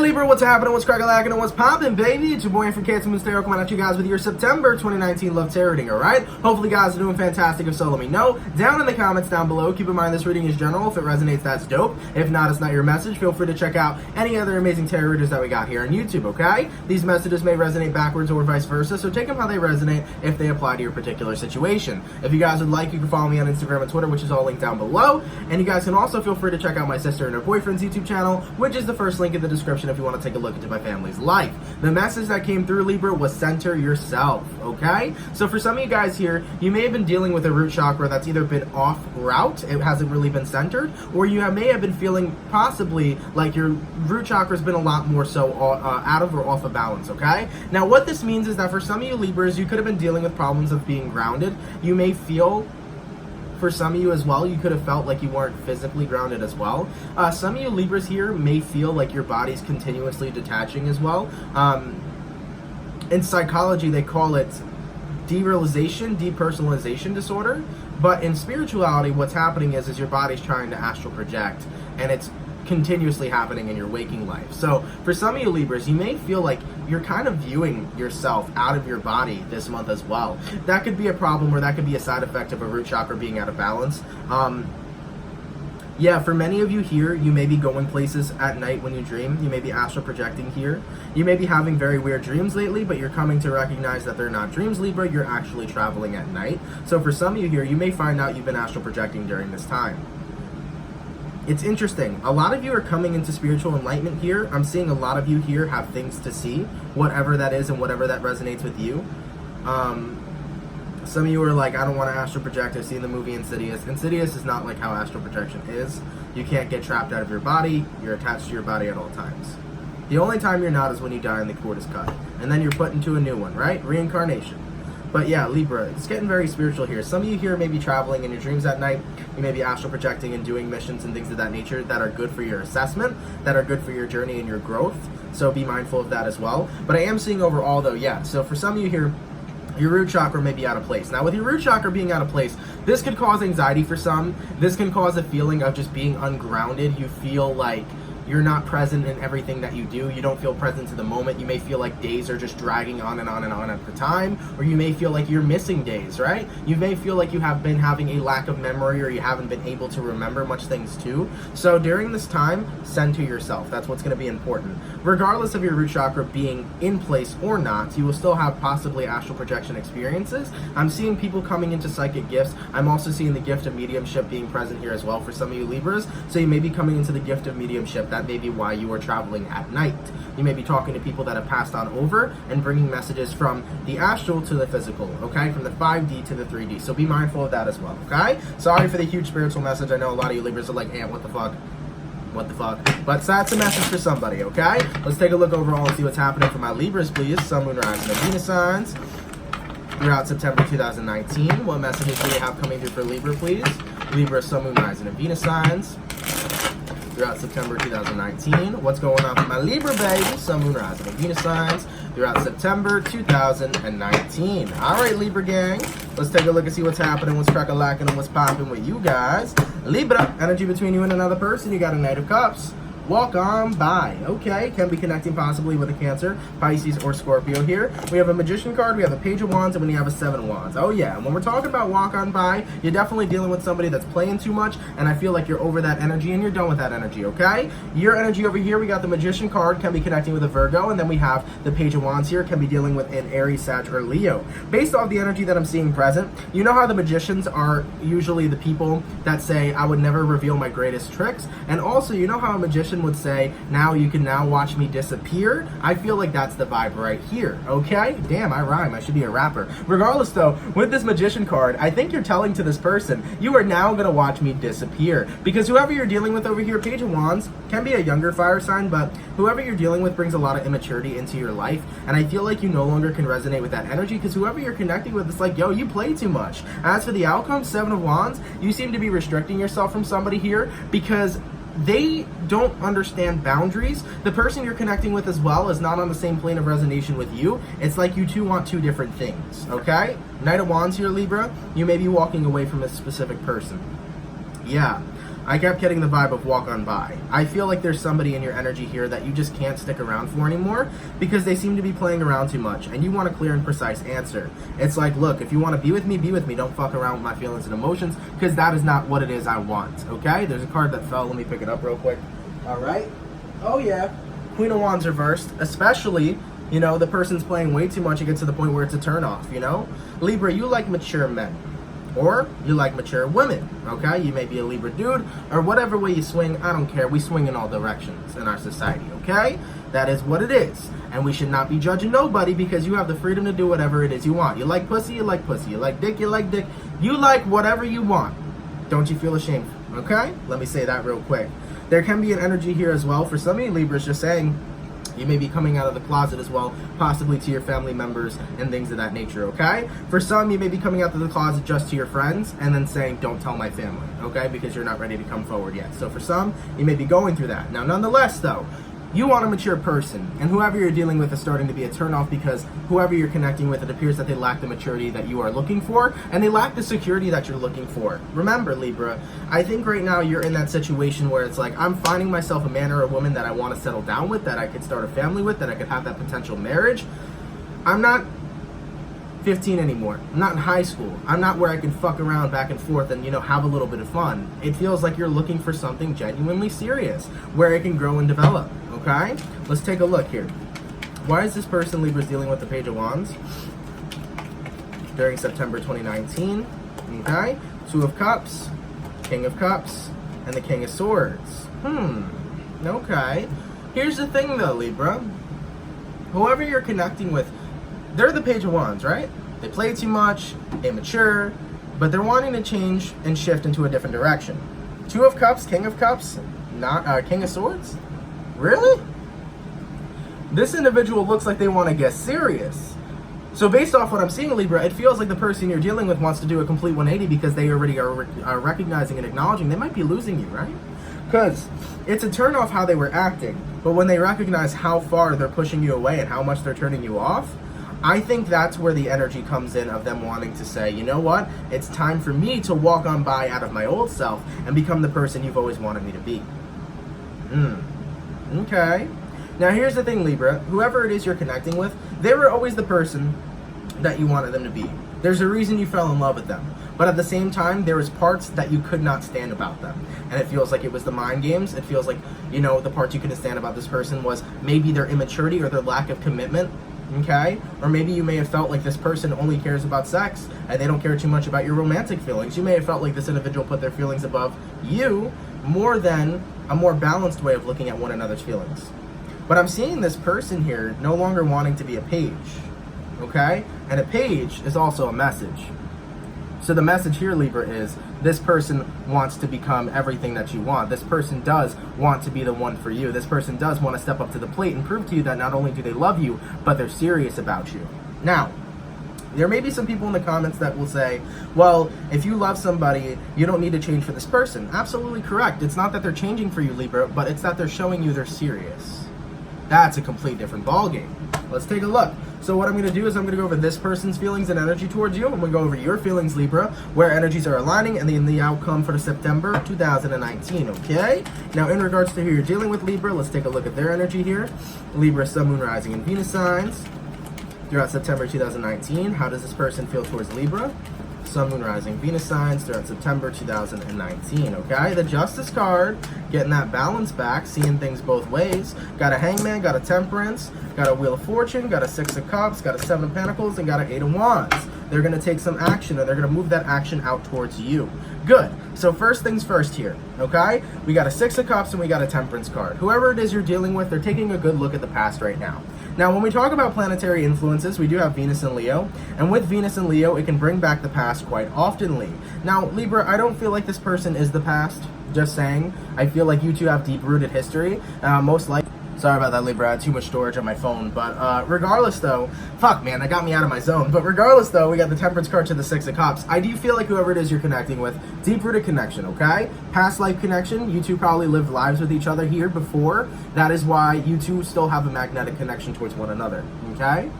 Libra, what's happening? What's crackalacking? And what's poppin', baby? It's your boy from CancerMoonsTarot coming at you guys with your September 2019 love tarot reading, alright? Hopefully guys are doing fantastic. If so, let me know down in the comments down below. Keep in mind this reading is general. If it resonates, that's dope. If not, it's not your message. Feel free to check out any other amazing tarot readers that we got here on YouTube, okay? These messages may resonate backwards or vice versa, so take them how they resonate if they apply to your particular situation. If you guys would like, you can follow me on Instagram and Twitter, which is all linked down below. And you guys can also feel free to check out my sister and her boyfriend's YouTube channel, which is the first link in the description if you want to take a look into my family's life. The message that came through, Libra, was center yourself, okay? So for some of you guys here, you may have been dealing with a root chakra that's either been off route, it hasn't really been centered, or you may have been feeling possibly like your root chakra's been a lot more so out of or off of balance, okay? Now what this means is that for some of you Libras, you could have been dealing with problems of being grounded. You may feel, for some of you as well, you could have felt like you weren't physically grounded as well. Some of you Libras here may feel like your body's continuously detaching as well. In psychology, they call it derealization, depersonalization disorder. But in spirituality, what's happening is your body's trying to astral project, and it's continuously happening in your waking life. So for some of you Libras, you may feel like you're kind of viewing yourself out of your body this month as well. That could be a problem, or that could be a side effect of a root chakra being out of balance. Yeah, for many of you here, you may be going places at night when you dream. You may be astral projecting here. You may be having very weird dreams lately, but you're coming to recognize that they're not dreams, Libra. You're actually traveling at night. So for some of you here, you may find out you've been astral projecting during this time. It's interesting. A lot of you are coming into spiritual enlightenment here. I'm seeing a lot of you here have things to see, whatever that is and whatever that resonates with you. Some of you are like, I don't want to astral project. I've seen the movie Insidious. Insidious is not like how astral projection is. You can't get trapped out of your body. You're attached to your body at all times. The only time you're not is when you die and the cord is cut. And then you're put into a new one, right? Reincarnation. But yeah, Libra, it's getting very spiritual here. Some of you here may be traveling in your dreams at night. You may be astral projecting and doing missions and things of that nature that are good for your assessment, that are good for your journey and your growth. So be mindful of that as well. But I am seeing overall though, yeah. So for some of you here, your root chakra may be out of place. Now with your root chakra being out of place, this could cause anxiety for some. This can cause a feeling of just being ungrounded. You feel like you're not present in everything that you do. You don't feel present to the moment. You may feel like days are just dragging on and on and on at the time, or you may feel like you're missing days, right? You may feel like you have been having a lack of memory, or you haven't been able to remember much things too. So during this time, center yourself. That's what's going to be important. Regardless of your root chakra being in place or not, you will still have possibly astral projection experiences. I'm seeing people coming into psychic gifts. I'm also seeing the gift of mediumship being present here as well for some of you Libras. So you may be coming into the gift of mediumship. That may be why you are traveling at night. You may be talking to people that have passed on over and bringing messages from the astral to the physical, okay? From the 5D to the 3D. So be mindful of that as well, okay? Sorry for the huge spiritual message. I know a lot of you Libras are like, what the fuck? What the fuck? But that's a message for somebody, okay? Let's take a look overall and see what's happening for my Libras, please. Sun, Moon, Rising, and Venus signs throughout September 2019. What messages do we have coming through for Libra, please? Libra, Sun, Moon, Rising, and Venus signs throughout September 2019. What's going on for my Libra baby? Sun, Moon, Rising, and Venus signs throughout September 2019. All right, Libra gang. Let's take a look and see what's happening, what's crack-a-lacking, and what's popping with you guys. Libra, energy between you and another person. You got a Knight of Cups. Walk on by. Okay, can be connecting possibly with a Cancer, Pisces, or Scorpio here. We have a Magician card, we have a Page of Wands, and we have a Seven of Wands. Oh yeah, and when we're talking about walk on by, you're definitely dealing with somebody that's playing too much, and I feel like you're over that energy and you're done with that energy, okay? Your energy over here, we got the Magician card, can be connecting with a Virgo, and then we have the Page of Wands here, can be dealing with an Aries, Sag, or Leo. Based off the energy that I'm seeing present, you know how the Magicians are usually the people that say, I would never reveal my greatest tricks, and also you know how a Magician would say, now you can now watch me disappear. I feel like that's the vibe right here, okay? Damn, I rhyme. I should be a rapper. Regardless though, with this Magician card, I think you're telling to this person, you are now gonna watch me disappear. Because whoever you're dealing with over here, Page of Wands, can be a younger fire sign, but whoever you're dealing with brings a lot of immaturity into your life, and I feel like you no longer can resonate with that energy, because whoever you're connecting with, it's like, yo, you play too much. As for the outcome, Seven of Wands, you seem to be restricting yourself from somebody here, because they don't understand boundaries. The person you're connecting with as well is not on the same plane of resonance with you. It's like you two want two different things, okay? Knight of Wands here, Libra. You may be walking away from a specific person. Yeah. I kept getting the vibe of walk on by. I feel like there's somebody in your energy here that you just can't stick around for anymore because they seem to be playing around too much and you want a clear and precise answer. It's like, look, if you want to be with me, be with me. Don't fuck around with my feelings and emotions because that is not what it is I want, okay? There's a card that fell. Let me pick it up real quick. All right. Oh, yeah. Queen of Wands reversed, especially, you know, the person's playing way too much. It gets to the point where it's a turnoff, you know? Libra, you like mature men. Or you like mature women, okay? You may be a Libra dude, or whatever way you swing, I don't care. We swing in all directions in our society, okay? That is what it is. And we should not be judging nobody because you have the freedom to do whatever it is you want. You like pussy, you like pussy. You like dick, you like dick. You like whatever you want. Don't you feel ashamed, okay? Let me say that real quick. There can be an energy here as well. For some of you Libras, just saying, you may be coming out of the closet as well, possibly to your family members and things of that nature, okay? For some, you may be coming out of the closet just to your friends and then saying, don't tell my family, okay? Because you're not ready to come forward yet. So for some, you may be going through that. Now, nonetheless, though, you want a mature person, and whoever you're dealing with is starting to be a turnoff because whoever you're connecting with, it appears that they lack the maturity that you are looking for, and they lack the security that you're looking for. Remember, Libra, I think right now you're in that situation where it's like, I'm finding myself a man or a woman that I want to settle down with, that I could start a family with, that I could have that potential marriage. I'm not 15 anymore. I'm not in high school. I'm not where I can fuck around back and forth and, you know, have a little bit of fun. It feels like you're looking for something genuinely serious where it can grow and develop, okay? Let's take a look here. Why is this person, Libra's, dealing with the Page of Wands during September 2019? Okay? Two of Cups, King of Cups, and the King of Swords. Okay. Here's the thing though, Libra. Whoever you're connecting with, they're the Page of Wands, right? They play too much, immature, but they're wanting to change and shift into a different direction. Two of Cups, King of Cups, not King of Swords? Really? This individual looks like they want to get serious. So based off what I'm seeing, Libra, it feels like the person you're dealing with wants to do a complete 180 because they already are recognizing and acknowledging they might be losing you, right? Because it's a turn off how they were acting, but when they recognize how far they're pushing you away and how much they're turning you off, I think that's where the energy comes in of them wanting to say, you know what, it's time for me to walk on by out of my old self and become the person you've always wanted me to be. Okay. Now here's the thing, Libra, whoever it is you're connecting with, they were always the person that you wanted them to be. There's a reason you fell in love with them. But at the same time, there was parts that you could not stand about them. And it feels like it was the mind games. It feels like, you know, the parts you couldn't stand about this person was maybe their immaturity or their lack of commitment. Okay? Or maybe you may have felt like this person only cares about sex and they don't care too much about your romantic feelings. You may have felt like this individual put their feelings above you more than a more balanced way of looking at one another's feelings. But I'm seeing this person here no longer wanting to be a page. Okay? And a page is also a message. So the message here, Libra, is this person wants to become everything that you want. This person does want to be the one for you. This person does want to step up to the plate and prove to you that not only do they love you, but they're serious about you. Now, there may be some people in the comments that will say, well, if you love somebody, you don't need to change for this person. Absolutely correct. It's not that they're changing for you, Libra, but it's that they're showing you they're serious. That's a complete different ballgame. Let's take a look. So what I'm going to do is I'm going to go over this person's feelings and energy towards you. I'm going to go over your feelings, Libra, where energies are aligning, and then the outcome for September 2019, okay? Now, in regards to who you're dealing with, Libra, let's take a look at their energy here. Libra, Sun, Moon, Rising, and Venus signs throughout September 2019. How does this person feel towards Libra? Sun, Moon, Rising, Venus signs throughout September 2019, okay? The Justice card, getting that balance back, seeing things both ways. Got a Hangman, got a Temperance, got a Wheel of Fortune, got a Six of Cups, got a Seven of Pentacles, and got an Eight of Wands. They're going to take some action, and they're going to move that action out towards you. Good. So first things first here, okay? We got a Six of Cups, and we got a Temperance card. Whoever it is you're dealing with, they're taking a good look at the past right now. Now, when we talk about planetary influences, we do have Venus and Leo, and with Venus and Leo, it can bring back the past quite oftenly. Now, Libra, I don't feel like this person is the past, just saying. I feel like you two have deep-rooted history, most likely. Sorry about that, Libra, I had too much storage on my phone, but regardless though, fuck man, that got me out of my zone, but regardless though, we got the Temperance card to the Six of Cups. I do feel like whoever it is you're connecting with, deep-rooted connection, okay? Past life connection, you two probably lived lives with each other here before, that is why you two still have a magnetic connection towards one another, okay?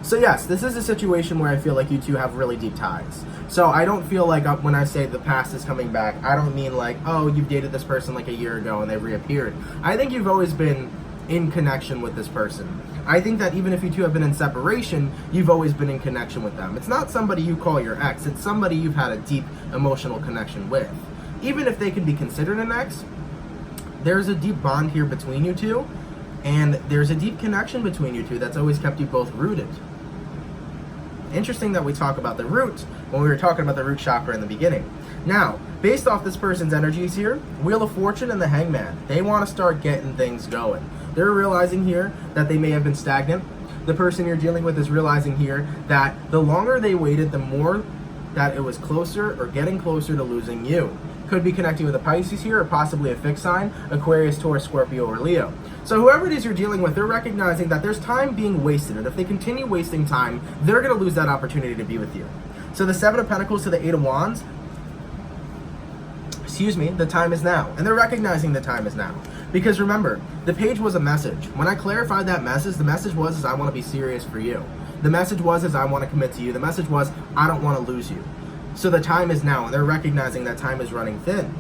So yes, this is a situation where I feel like you two have really deep ties. So I don't feel like when I say the past is coming back, I don't mean like, oh, you've dated this person like a year ago and they reappeared. I think you've always been in connection with this person. I think that even if you two have been in separation, you've always been in connection with them. It's not somebody you call your ex, it's somebody you've had a deep emotional connection with. Even if they can be considered an ex, there's a deep bond here between you two, and there's a deep connection between you two that's always kept you both rooted. Interesting that we talk about the root when we were talking about the root chakra in the beginning. Now, based off this person's energies here, Wheel of Fortune and the Hangman, they want to start getting things going. They're realizing here that they may have been stagnant. The person you're dealing with is realizing here that the longer they waited, the more that it was closer or getting closer to losing you. Could be connecting with a Pisces here, or possibly a fixed sign, Aquarius, Taurus, Scorpio, or Leo. So whoever it is you're dealing with, they're recognizing that there's time being wasted, and if they continue wasting time, they're going to lose that opportunity to be with you. So the Seven of Pentacles to the Eight of Wands, the time is now. And they're recognizing the time is now. Because remember, the page was a message. When I clarified that message, the message was is I want to be serious for you. The message was is I want to commit to you. The message was I don't want to lose you. So the time is now, and they're recognizing that time is running thin.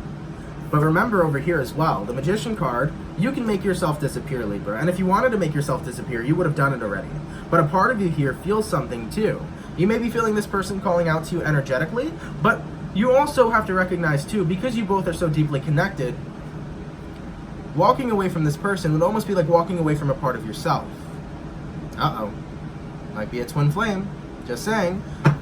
But remember over here as well, the Magician card, you can make yourself disappear, Libra. And if you wanted to make yourself disappear, you would have done it already. But a part of you here feels something too. You may be feeling this person calling out to you energetically, but you also have to recognize too, because you both are so deeply connected, walking away from this person would almost be like walking away from a part of yourself. Uh-oh. Might be a twin flame. Just saying.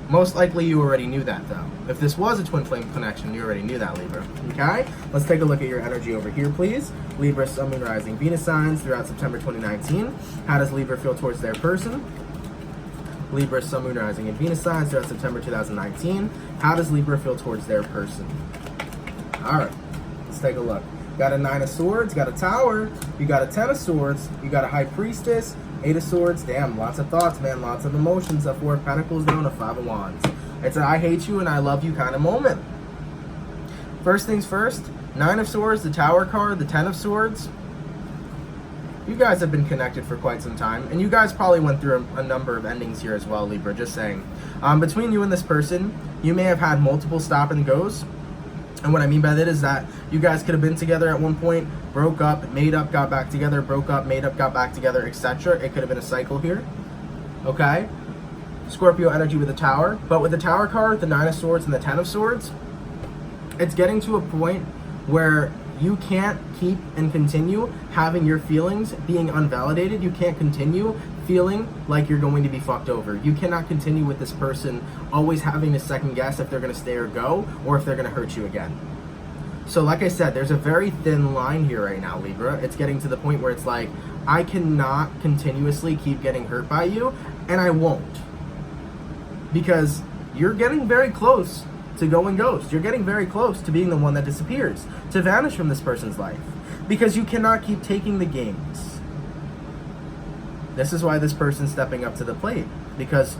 Most likely you already knew that though. If this was a twin flame connection, you already knew that, Libra. Okay? Let's take a look at your energy over here, please. Libra, Sun, Moon, Rising, Venus signs throughout September 2019. How does Libra feel towards their person? Libra, Sun, Moon, Rising, and Venus signs throughout September 2019. How does Libra feel towards their person? Alright, let's take a look. Got a Nine of Swords, got a Tower, you got a Ten of Swords, you got a High Priestess, Eight of Swords, damn, lots of thoughts, man, lots of emotions, a Four of Pentacles, down a Five of Wands. It's an I hate you and I love you kind of moment. First things first, Nine of Swords, the Tower card, the Ten of Swords. You guys have been connected for quite some time, and you guys probably went through a number of endings here as well, Libra, just saying. Between you and this person, you may have had multiple stop and goes, and what I mean by that is that you guys could have been together at one point, broke up, made up, got back together, broke up, made up, got back together, etc. It could have been a cycle here, okay? Scorpio energy with the Tower, but with the Tower card, the Nine of Swords, and the Ten of Swords, it's getting to a point where you can't keep and continue having your feelings being unvalidated. You can't continue feeling like you're going to be fucked over. You cannot continue with this person always having to second guess if they're going to stay or go, or if they're going to hurt you again. So like I said, there's a very thin line here right now, Libra. It's getting to the point where it's like, I cannot continuously keep getting hurt by you, and I won't. Because you're getting very close to going ghost. You're getting very close to being the one that disappears, to vanish from this person's life, because you cannot keep taking the games. This is why this person's stepping up to the plate, because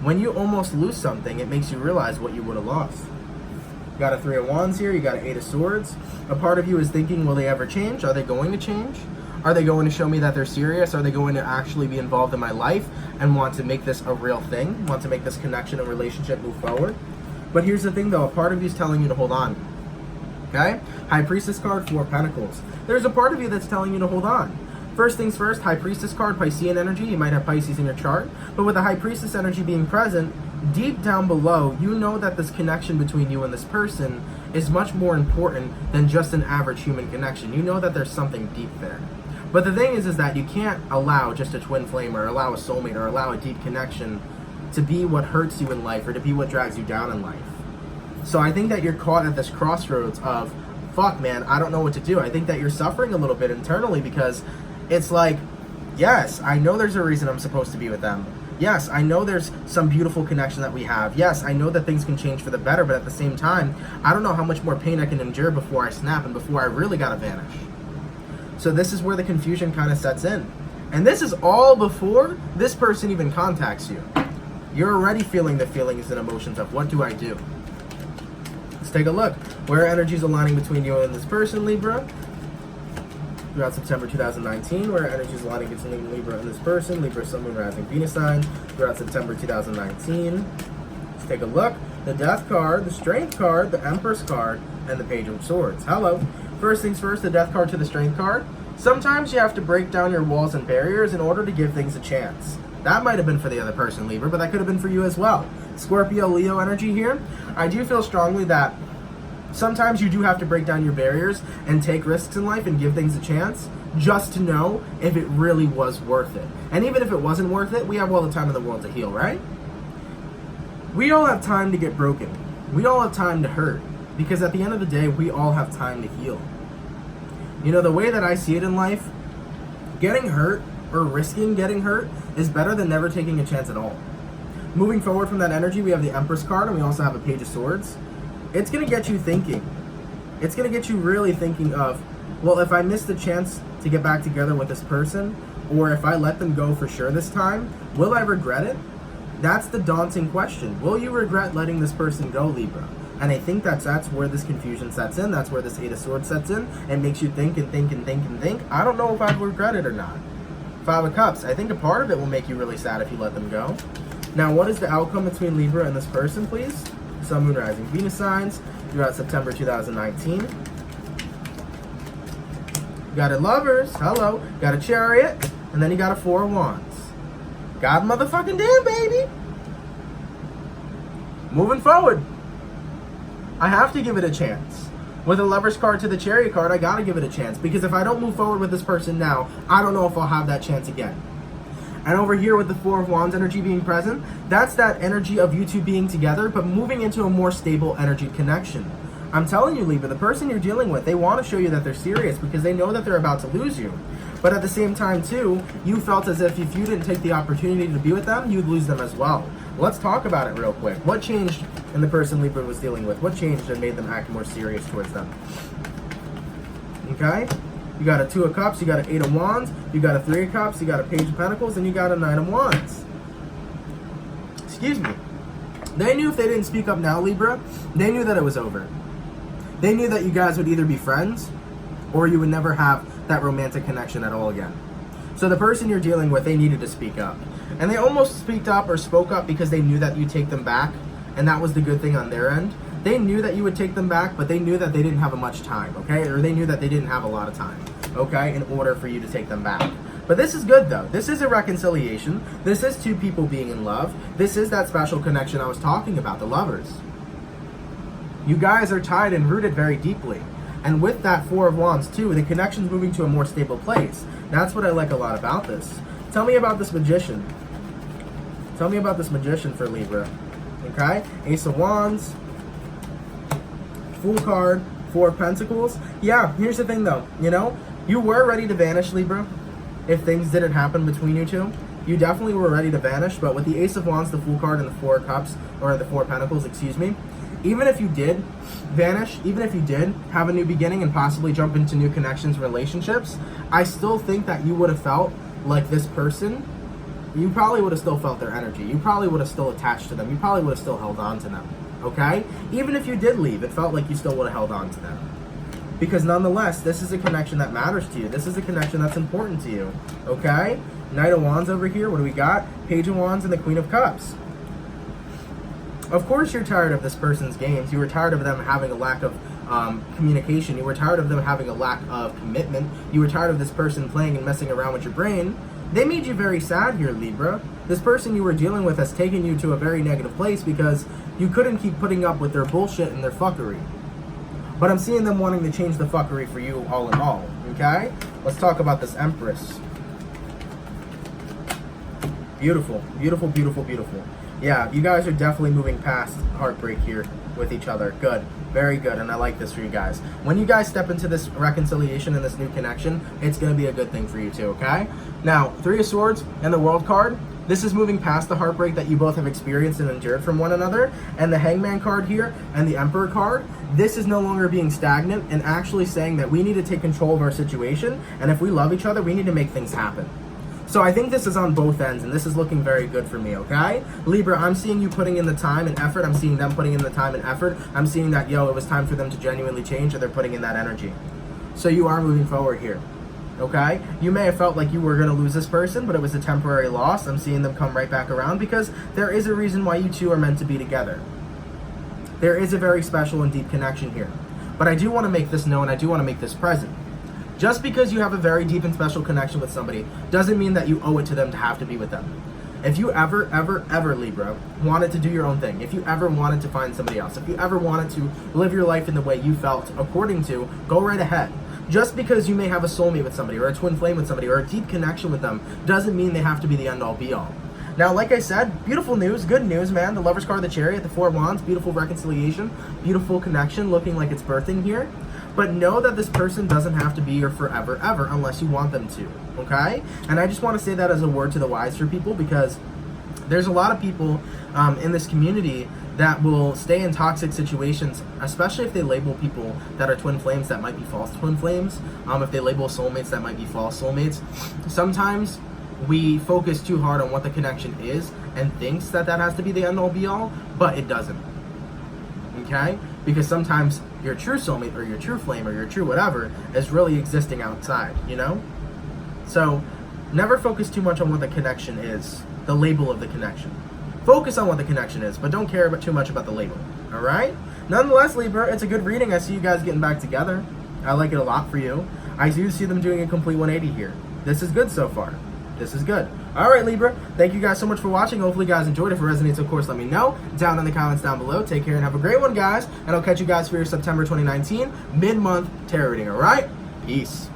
when you almost lose something, it makes you realize what you would have lost. You got a Three of Wands here, you got an Eight of Swords. A part of you is thinking, will they ever change? Are they going to change? Are they going to show me that they're serious? Are they going to actually be involved in my life and want to make this a real thing? Want to make this connection and relationship move forward? But here's the thing though, a part of you is telling you to hold on. Okay? High Priestess card, Four of Pentacles. There's a part of you that's telling you to hold on. First things first, High Priestess card, Piscean energy. You might have Pisces in your chart. But with the High Priestess energy being present, deep down below, you know that this connection between you and this person is much more important than just an average human connection. You know that there's something deep there. But the thing is that you can't allow just a twin flame or allow a soulmate or allow a deep connection to be what hurts you in life or to be what drags you down in life. So I think that you're caught at this crossroads of, fuck man, I don't know what to do. I think that you're suffering a little bit internally because it's like, yes, I know there's a reason I'm supposed to be with them. Yes, I know there's some beautiful connection that we have. Yes, I know that things can change for the better, but at the same time, I don't know how much more pain I can endure before I snap and before I really gotta vanish. So this is where the confusion kind of sets in. And this is all before this person even contacts you. You're already feeling the feelings and emotions of what do I do? Let's take a look. Where energy is aligning between you and this person, Libra? throughout September 2019, where energy is aligning between Libra and this person. Libra, Sun, Moon, Rising, Venus sign throughout September 2019. Let's take a look. The Death card, the Strength card, the Empress card, and the Page of Swords. Hello. First things first, the Death card to the Strength card. Sometimes you have to break down your walls and barriers in order to give things a chance. That might have been for the other person, Libra, but that could have been for you as well. Scorpio, Leo energy here. I do feel strongly that sometimes you do have to break down your barriers and take risks in life and give things a chance just to know if it really was worth it. And even if it wasn't worth it, we have all the time in the world to heal, right? We all have time to get broken. We all have time to hurt. Because at the end of the day, we all have time to heal. You know, the way that I see it in life, getting hurt or risking getting hurt is better than never taking a chance at all. Moving forward from that energy, we have the Empress card and we also have a Page of Swords. It's going to get you thinking. It's going to get you really thinking of, well, if I miss the chance to get back together with this person, or if I let them go for sure this time, will I regret it? That's the daunting question. Will you regret letting this person go, Libra? And I think that's where this confusion sets in. That's where this Eight of Swords sets in. It makes you think and think and think and think. I don't know if I'd regret it or not. Five of Cups. I think a part of it will make you really sad if you let them go. Now, what is the outcome between Libra and this person, please? Sun, Moon, Rising, Venus signs throughout September 2019. Got a Lovers. Hello. Got a Chariot. And then you got a Four of Wands. God motherfucking damn, baby. Moving forward. I have to give it a chance. With a Lover's card to the Chariot card, I gotta give it a chance. Because if I don't move forward with this person now, I don't know if I'll have that chance again. And over here with the Four of Wands energy being present, that's that energy of you two being together, but moving into a more stable energy connection. I'm telling you, Libra, the person you're dealing with, they want to show you that they're serious because they know that they're about to lose you. But at the same time, too, you felt as if you didn't take the opportunity to be with them, you'd lose them as well. Let's talk about it real quick. What changed in the person Libra was dealing with? What changed and made them act more serious towards them? Okay? You got a Two of Cups, you got an Eight of Wands, you got a Three of Cups, you got a Page of Pentacles, and you got a Nine of Wands. Excuse me. They knew if they didn't speak up now, Libra, they knew that it was over. They knew that you guys would either be friends or you would never have that romantic connection at all again. So the person you're dealing with, they needed to speak up. And they almost speaked up or spoke up because they knew that you'd take them back, and that was the good thing on their end. They knew that you would take them back, but they knew that they didn't have much time, okay? Or they knew that they didn't have a lot of time, okay, in order for you to take them back. But this is good, though. This is a reconciliation. This is two people being in love. This is that special connection I was talking about, the Lovers. You guys are tied and rooted very deeply. And with that Four of Wands, too, the connection's moving to a more stable place. That's what I like a lot about this. Tell me about this Magician. Tell me about this Magician for Libra. Okay? Ace of Wands. Fool card. Four of Pentacles. Yeah, here's the thing, though. You know, you were ready to vanish, Libra, if things didn't happen between you two. You definitely were ready to vanish, but with the Ace of Wands, the Fool card, and the Four of Cups, or the Four of Pentacles, excuse me, even if you did vanish, even if you did have a new beginning and possibly jump into new connections, relationships, I still think that you would have felt like this person, you probably would have still felt their energy. You probably would have still attached to them. You probably would have still held on to them, okay? Even if you did leave, it felt like you still would have held on to them. Because nonetheless, this is a connection that matters to you. This is a connection that's important to you, okay? Knight of Wands over here, what do we got? Page of Wands and the Queen of Cups. Of course you're tired of this person's games. You were tired of them having a lack of communication. You were tired of them having a lack of commitment. You were tired of this person playing and messing around with your brain. They made you very sad here, Libra. This person you were dealing with has taken you to a very negative place because you couldn't keep putting up with their bullshit and their fuckery. But I'm seeing them wanting to change the fuckery for you all in all, okay? Let's talk about this Empress. Beautiful, beautiful, beautiful, beautiful. Yeah, you guys are definitely moving past heartbreak here with each other. Good. Very good, and I like this for you guys. When you guys step into this reconciliation and this new connection, it's going to be a good thing for you too, okay? Now, Three of Swords and the World card, this is moving past the heartbreak that you both have experienced and endured from one another. And the Hangman card here and the Emperor card, this is no longer being stagnant and actually saying that we need to take control of our situation, and if we love each other, we need to make things happen. So I think this is on both ends, and this is looking very good for me, okay? Libra, I'm seeing you putting in the time and effort. I'm seeing them putting in the time and effort. I'm seeing that, it was time for them to genuinely change, and they're putting in that energy. So you are moving forward here. Okay? You may have felt like you were going to lose this person, but it was a temporary loss. I'm seeing them come right back around because there is a reason why you two are meant to be together. There is a very special and deep connection here. But I do want to make this known, I do want to make this present. Just because you have a very deep and special connection with somebody doesn't mean that you owe it to them to have to be with them. If you ever, Libra, wanted to do your own thing, if you ever wanted to find somebody else, if you ever wanted to live your life in the way you felt according to, go right ahead. Just because you may have a soulmate with somebody, or a twin flame with somebody, or a deep connection with them, doesn't mean they have to be the end-all be-all. Now, like I said, beautiful news, good news, man. The Lover's card, the Chariot, the Four of Wands, beautiful reconciliation, beautiful connection, looking like it's birthing here. But know that this person doesn't have to be your forever, ever, unless you want them to, okay? And I just want to say that as a word to the wise for people, because there's a lot of people in this community that will stay in toxic situations, especially if they label people that are twin flames that might be false twin flames, if they label soulmates that might be false soulmates. Sometimes we focus too hard on what the connection is and thinks that that has to be the end-all be-all, but it doesn't, okay? Because sometimes your true soulmate or your true flame or your true whatever is really existing outside, you know? So never focus too much on what the connection is, the label of the connection. Focus on what the connection is, but don't care too much about the label, all right? Nonetheless, Libra, it's a good reading. I see you guys getting back together. I like it a lot for you. I do see them doing a complete 180 here. This is good so far. This is good. All right, Libra. Thank you guys so much for watching. Hopefully, you guys enjoyed. If it resonates, of course, let me know down in the comments down below. Take care and have a great one, guys. And I'll catch you guys for your September 2019 mid-month tarot reading, all right? Peace.